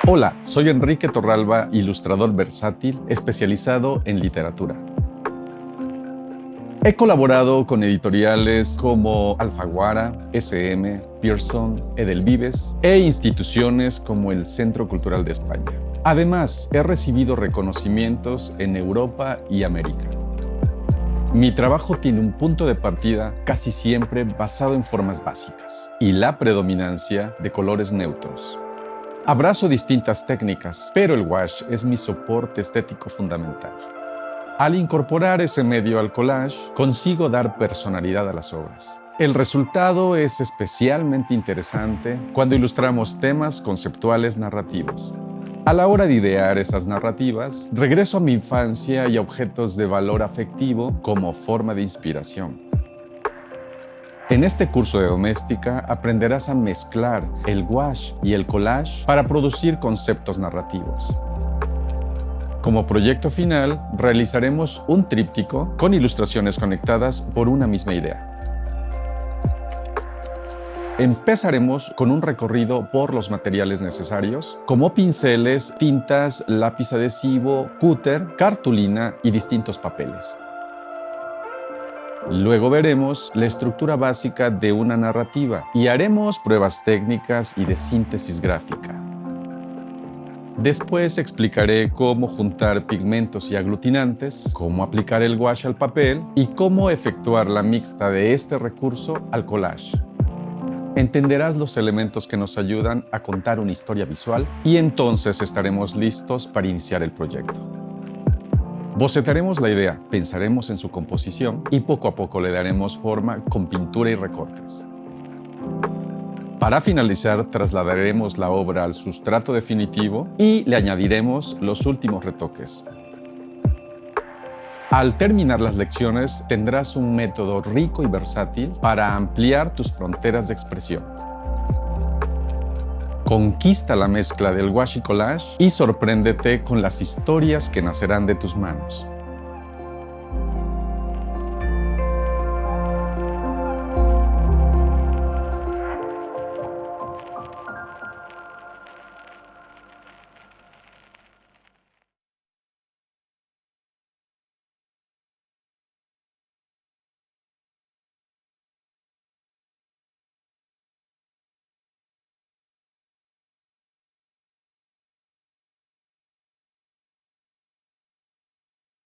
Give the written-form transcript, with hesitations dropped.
Hola, soy Enrique Torralba, ilustrador versátil especializado en literatura. He colaborado con editoriales como Alfaguara, SM, Pearson, Edelvives e instituciones como el Centro Cultural de España. Además, he recibido reconocimientos en Europa y América. Mi trabajo tiene un punto de partida casi siempre basado en formas básicas y la predominancia de colores neutros. Abrazo distintas técnicas, pero el wash es mi soporte estético fundamental. Al incorporar ese medio al collage, consigo dar personalidad a las obras. El resultado es especialmente interesante cuando ilustramos temas conceptuales narrativos. A la hora de idear esas narrativas, regreso a mi infancia y a objetos de valor afectivo como forma de inspiración. En este curso de doméstica aprenderás a mezclar el wash y el collage para producir conceptos narrativos. Como proyecto final, realizaremos un tríptico con ilustraciones conectadas por una misma idea. Empezaremos con un recorrido por los materiales necesarios, como pinceles, tintas, lápiz adhesivo, cúter, cartulina y distintos papeles. Luego veremos la estructura básica de una narrativa y haremos pruebas técnicas y de síntesis gráfica. Después explicaré cómo juntar pigmentos y aglutinantes, cómo aplicar el wash al papel y cómo efectuar la mixta de este recurso al collage. Entenderás los elementos que nos ayudan a contar una historia visual y entonces estaremos listos para iniciar el proyecto. Bocetaremos la idea, pensaremos en su composición y poco a poco le daremos forma con pintura y recortes. Para finalizar, trasladaremos la obra al sustrato definitivo y le añadiremos los últimos retoques. Al terminar las lecciones, tendrás un método rico y versátil para ampliar tus fronteras de expresión. Conquista la mezcla del washi collage y sorpréndete con las historias que nacerán de tus manos.